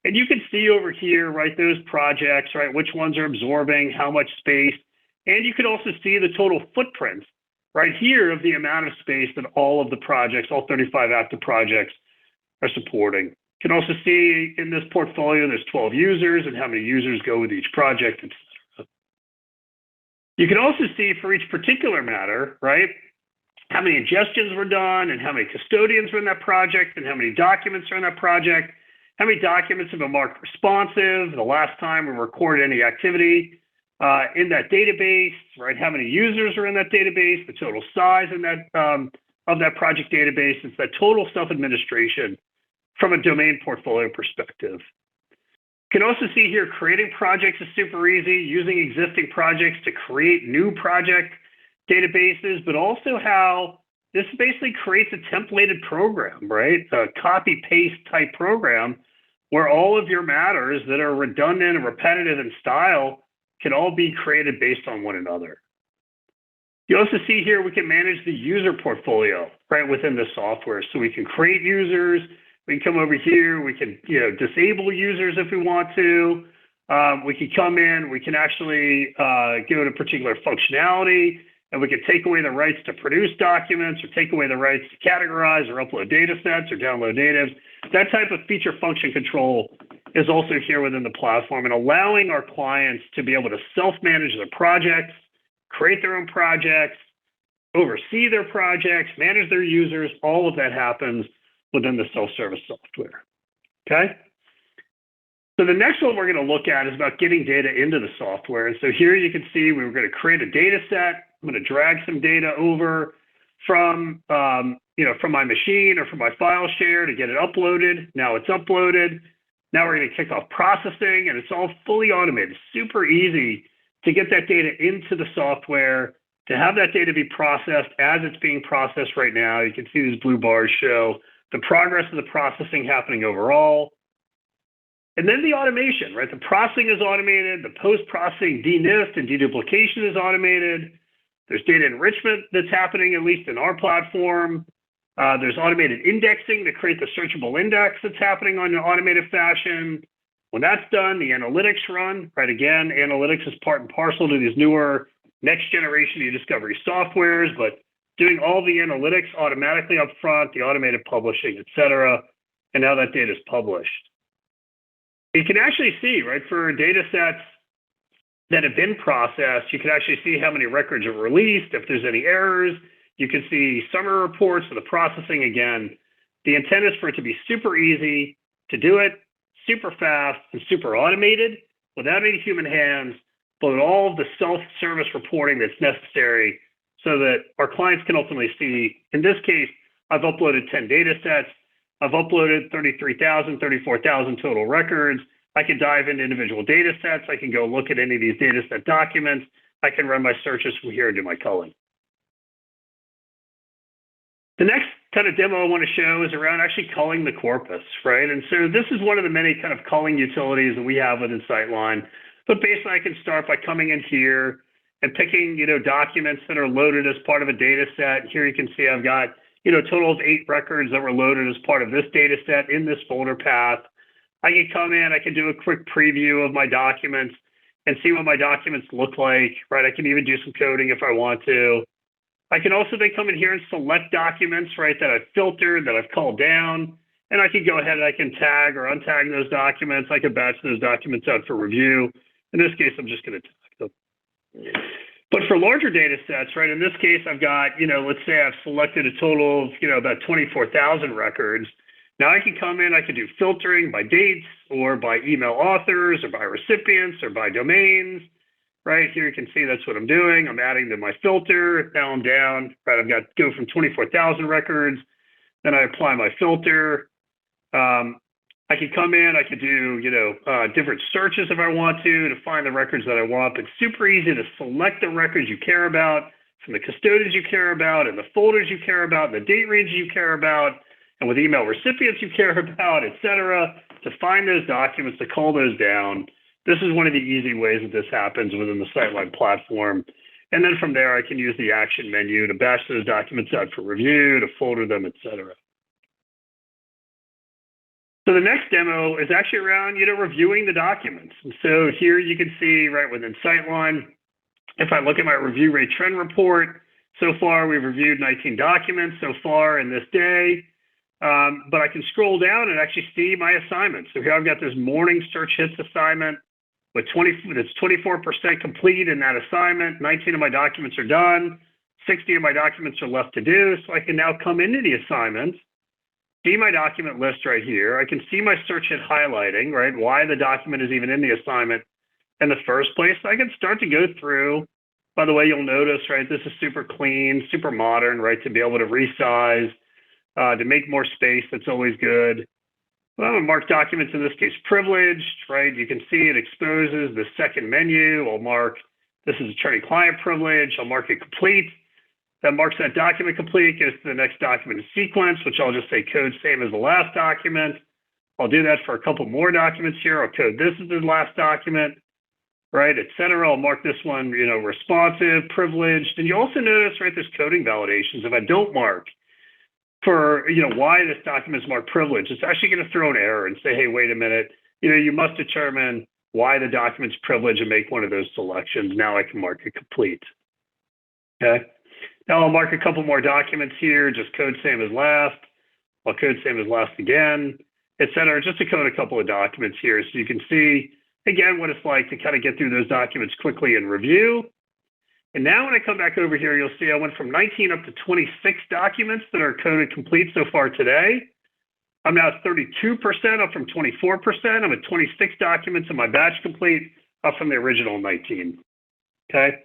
And you can see over here, right, those projects, right, which ones are absorbing how much space. And you can also see the total footprint right here of the amount of space that all of the projects, all 35 active projects, are supporting. You can also see in this portfolio, there's 12 users and how many users go with each project, etc. You can also see for each particular matter, right, how many ingestions were done and how many custodians were in that project and how many documents are in that project, how many documents have been marked responsive, the last time we recorded any activity in that database, right? How many users are in that database, the total size in that of that project database. It's that total self-administration from a domain portfolio perspective. You can also see here creating projects is super easy, using existing projects to create new project databases, but also how this basically creates a templated program, right? A copy-paste type program where all of your matters that are redundant and repetitive in style can all be created based on one another. You also see here we can manage the user portfolio right within the software. So we can create users, we can come over here, we can disable users if we want to. We can come in, we can actually give it a particular functionality, and we can take away the rights to produce documents or take away the rights to categorize or upload data sets or download natives. That type of feature function control is also here within the platform and allowing our clients to be able to self-manage their projects, create their own projects, oversee their projects, manage their users. All of that happens within the self-service software, okay? So the next one we're going to look at is about getting data into the software. And so here you can see we were going to create a data set. I'm going to drag some data over from my machine or from my file share to get it uploaded. Now it's uploaded. Now we're going to kick off processing, and it's all fully automated. Super easy to get that data into the software, to have that data be processed as it's being processed right now. You can see these blue bars show the progress of the processing happening overall. And then the automation, right? The processing is automated. The post-processing denist and deduplication is automated. There's data enrichment that's happening, at least in our platform. There's automated indexing to create the searchable index that's happening on an automated fashion. When that's done, the analytics run, right? Again, analytics is part and parcel to these newer next generation eDiscovery softwares, but doing all the analytics automatically up front, the automated publishing, et cetera, and now that data is published. You can actually see, right, for data sets that have been processed, you can actually see how many records are released, if there's any errors. You can see summary reports of the processing again. The intent is for it to be super easy to do it, super fast, and super automated without any human hands, but with all of the self-service reporting that's necessary so that our clients can ultimately see, in this case, I've uploaded 10 data sets. I've uploaded 33,000, 34,000 total records. I can dive into individual data sets. I can go look at any of these data set documents. I can run my searches from here and do my culling. The next kind of demo I want to show is around actually culling the corpus, right? And so this is one of the many kind of culling utilities that we have within Sightline. But basically, I can start by coming in here and picking, documents that are loaded as part of a data set. Here you can see I've got, a total of 8 records that were loaded as part of this data set in this folder path. I can come in, I can do a quick preview of my documents and see what my documents look like, right? I can even do some coding if I want to. I can also then come in here and select documents, right, that I've filtered, that I've called down, and I can go ahead and I can tag or untag those documents. I can batch those documents out for review. In this case, I'm just going to tag them. But for larger data sets, right, in this case, I've got, let's say I've selected a total of, about 24,000 records. Now I can come in, I can do filtering by dates or by email authors or by recipients or by domains. Right here, you can see that's what I'm doing. I'm adding to my filter. Now I'm down, right? I've got to go from 24,000 records. Then I apply my filter. I can come in, I could do, different searches if I want to find the records that I want. But super easy to select the records you care about from the custodians you care about and the folders you care about, and the date range you care about, and with email recipients you care about, et cetera, to find those documents, to call those down. This is one of the easy ways that this happens within the Sightline platform. And then from there, I can use the action menu to batch those documents out for review, to folder them, et cetera. So the next demo is actually around, reviewing the documents. And so here you can see right within Sightline, if I look at my review rate trend report, so far we've reviewed 19 documents so far in this day. But I can scroll down and actually see my assignments. So here I've got this morning search hits assignment with 24% complete in that assignment. 19 of my documents are done. 60 of my documents are left to do. So I can now come into the assignment, see my document list right here. I can see my search hit highlighting, right? Why the document is even in the assignment in the first place. I can start to go through. By the way, you'll notice, right, this is super clean, super modern, right, to be able to resize, to make more space. That's always good. Well, I'm going to mark documents, in this case, privileged, right? You can see it exposes the second menu. I'll mark, this is attorney-client privilege. I'll mark it complete. That marks that document complete, goes to the next document in sequence, which I'll just say code same as the last document. I'll do that for a couple more documents here. I'll code this as the last document, right, et cetera. I'll mark this one, responsive, privileged. And you also notice, right, there's coding validations. If I don't mark for, why this document is marked privileged, it's actually going to throw an error and say, hey, wait a minute, you must determine why the document's privileged and make one of those selections. Now I can mark it complete. Okay. Now I'll mark a couple more documents here, just code same as last. I'll code same as last again, et cetera, just to code a couple of documents here. So you can see, again, what it's like to kind of get through those documents quickly and review. And now when I come back over here, you'll see I went from 19 up to 26 documents that are coded complete so far today. I'm now at 32%, up from 24%. I'm at 26 documents in my batch complete, up from the original 19. Okay?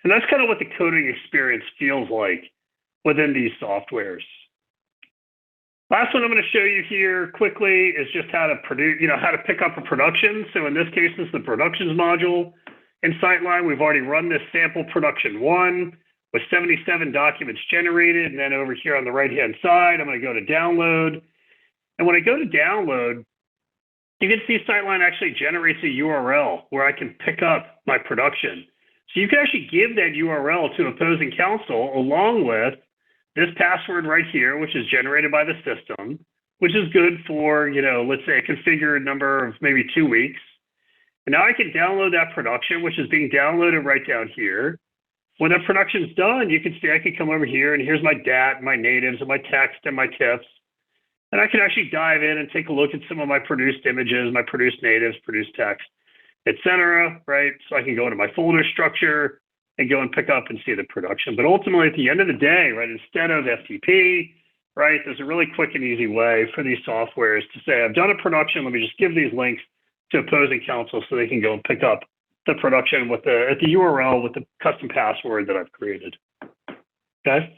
And that's kind of what the coding experience feels like within these softwares. Last one I'm going to show you here quickly is just how to produce, how to pick up a production. So in this case, this is the productions module. In Sightline, we've already run this sample production 1 with 77 documents generated. And then over here on the right-hand side, I'm going to go to download. And when I go to download, you can see Sightline actually generates a URL where I can pick up my production. So you can actually give that URL to opposing counsel along with this password right here, which is generated by the system, which is good for, let's say a configured number of maybe 2 weeks. And now I can download that production, which is being downloaded right down here. When that production's done, you can see I can come over here and here's my DAT, my natives, and my text and my TIFFs. And I can actually dive in and take a look at some of my produced images, my produced natives, produced text, et cetera, right? So I can go into my folder structure and go and pick up and see the production. But ultimately, at the end of the day, right, instead of FTP, right, there's a really quick and easy way for these softwares to say, I've done a production, let me just give these links to opposing counsel so they can go and pick up the production with at the URL with the custom password that I've created. Okay.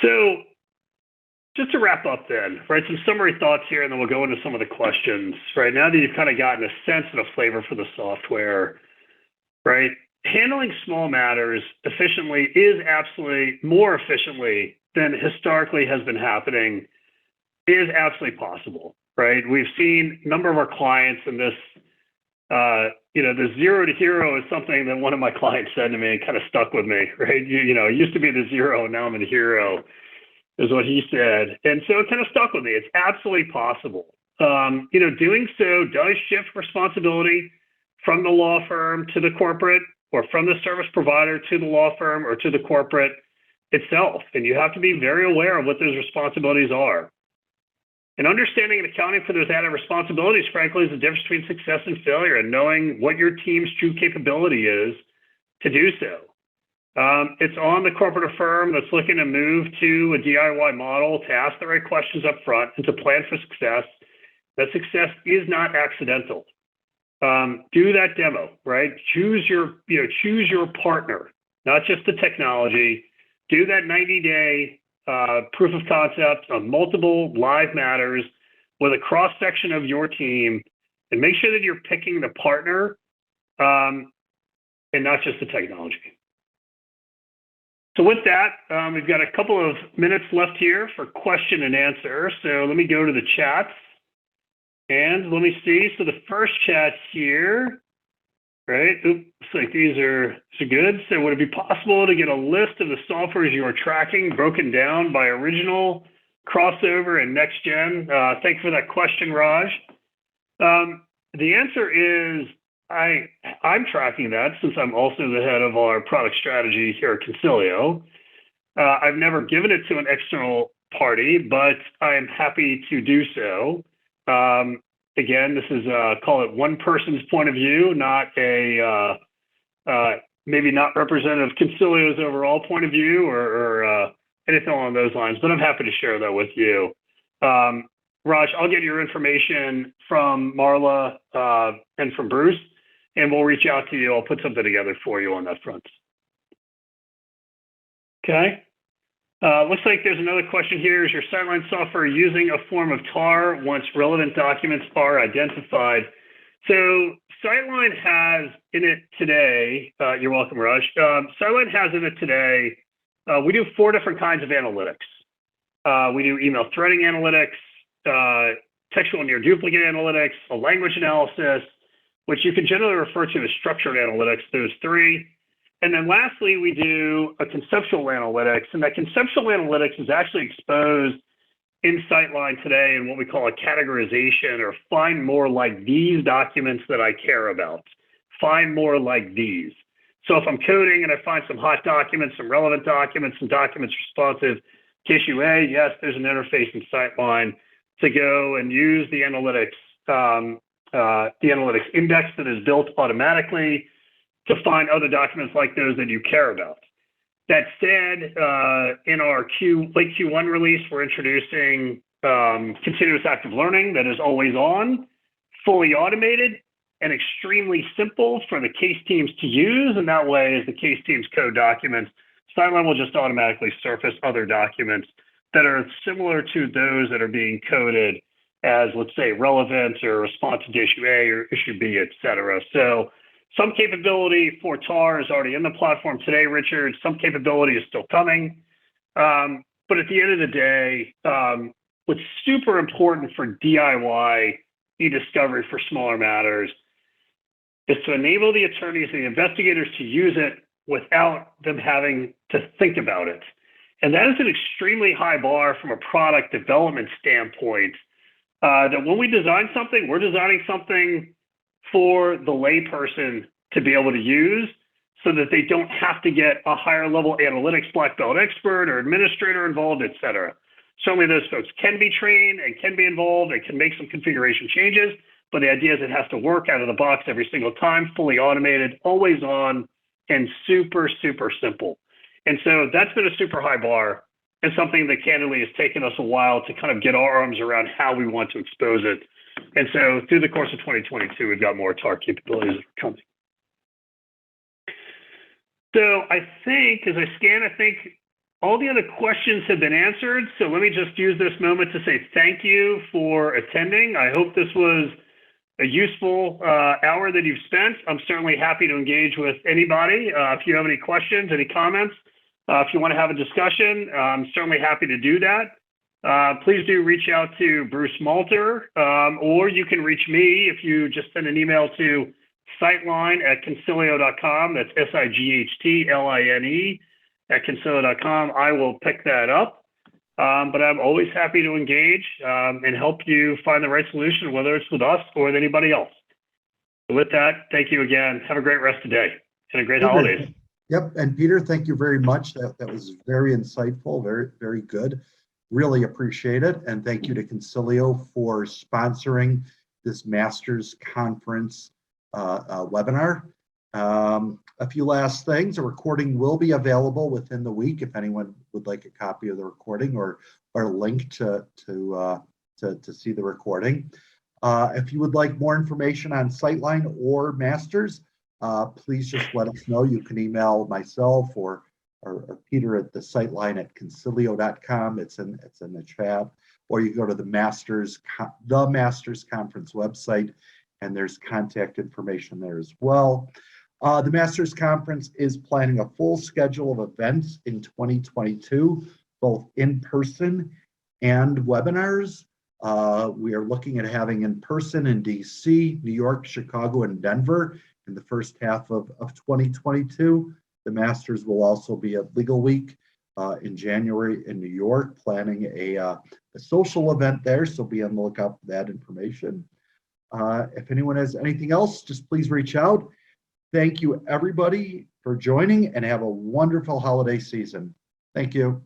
So just to wrap up then, right, some summary thoughts here, and then we'll go into some of the questions. Right now that you've kind of gotten a sense and a flavor for the software, right? Handling small matters efficiently is absolutely more efficiently than historically has been happening is absolutely possible, right? We've seen a number of our clients in this, the 0 to hero is something that one of my clients said to me and kind of stuck with me, right? It used to be the 0, now I'm the hero, is what he said. And so it kind of stuck with me. It's absolutely possible. Doing so does shift responsibility from the law firm to the corporate, or from the service provider to the law firm or to the corporate itself. And you have to be very aware of what those responsibilities are. And understanding and accounting for those added responsibilities, frankly, is the difference between success and failure, and knowing what your team's true capability is to do so. It's on the corporate or firm that's looking to move to a DIY model to ask the right questions up front and to plan for success. That success is not accidental. Do that demo, right? Choose your partner, not just the technology. Do that 90-day proof of concept on multiple live matters with a cross-section of your team, and make sure that you're picking the partner and not just the technology. So with that, we've got a couple of minutes left here for question and answer. So let me go to the chats. And let me see. So the first chat here, right? Oops, looks like these are good. So would it be possible to get a list of the softwares you are tracking broken down by original, crossover, and next gen? Thank you for that question, Raj. The answer is I'm tracking that, since I'm also the head of our product strategy here at Consilio. I've never given it to an external party, but I am happy to do so. Again, this is call it one person's point of view, not a maybe not representative of Consilio's overall point of view or anything along those lines, but I'm happy to share that with you. Raj, I'll get your information from Marla and from Bruce, and we'll reach out to you. I'll put something together for you on that front. Okay. Looks like there's another question here. Is your Sightline software using a form of TAR once relevant documents are identified? So Sightline has in it today, you're welcome, Raj. Sightline has in it today, we do 4 different kinds of analytics. We do email threading analytics, textual near duplicate analytics, a language analysis, which you can generally refer to as structured analytics, those 3. And then lastly, we do a conceptual analytics, and that conceptual analytics is actually exposed in Sightline today in what we call a categorization, or find more like these documents that I care about. Find more like these. So if I'm coding and I find some hot documents, some relevant documents, some documents responsive to issue A, yes, there's an interface in Sightline to go and use the analytics index that is built automatically to find other documents like those that you care about. That said, in our late Q1 release, we're introducing continuous active learning that is always on, fully automated, and extremely simple for the case teams to use. And that way, as the case teams code documents, Sightline will just automatically surface other documents that are similar to those that are being coded as, let's say, relevant or responsive to issue A or issue B, et cetera. So some capability for TAR is already in the platform today, Richard. Some capability is still coming. But at the end of the day, what's super important for DIY eDiscovery for smaller matters is to enable the attorneys and the investigators to use it without them having to think about it. And that is an extremely high bar from a product development standpoint, that when we design something, we're designing something for the layperson to be able to use, so that they don't have to get a higher level analytics black belt expert or administrator involved, et cetera. Certainly those folks can be trained and can be involved and can make some configuration changes, but the idea is it has to work out of the box every single time, fully automated, always on, and super, super simple. And so that's been a super high bar, and something that candidly has taken us a while to kind of get our arms around how we want to expose it. And so through the course of 2022, we've got more TAR capabilities coming. So I think, as I scan, I think all the other questions have been answered. So let me just use this moment to say thank you for attending. I hope this was a useful hour that you've spent. I'm certainly happy to engage with anybody. If you have any questions, any comments, if you want to have a discussion, I'm certainly happy to do that. Please do reach out to Bruce Malter, or you can reach me if you just send an email to sightline@consilio.com. That's SIGHTLINE @consilio.com. I will pick that up. But I'm always happy to engage and help you find the right solution, whether it's with us or with anybody else. So with that, thank you again. Have a great rest of the day and a great holidays. Yep, and Peter, thank you very much. That was very insightful, very, very good. Really appreciate it. And thank you to Consilio for sponsoring this Masters Conference webinar. A few last things. A recording will be available within the week if anyone would like a copy of the recording or a link to see the recording. If you would like more information on Sightline or Masters, please just let us know. You can email myself or Peter at the sightline@consilio.com. It's in the chat, or you go to the Masters Conference website, and there's contact information there as well. The Masters Conference is planning a full schedule of events in 2022, both in person and webinars. We are looking at having in person in DC, New York, Chicago, and Denver in the first half of 2022. The Masters will also be at Legal Week in January in New York, planning a social event there, so be on the lookout for that information. If anyone has anything else, just please reach out. Thank you, everybody, for joining, and have a wonderful holiday season. Thank you.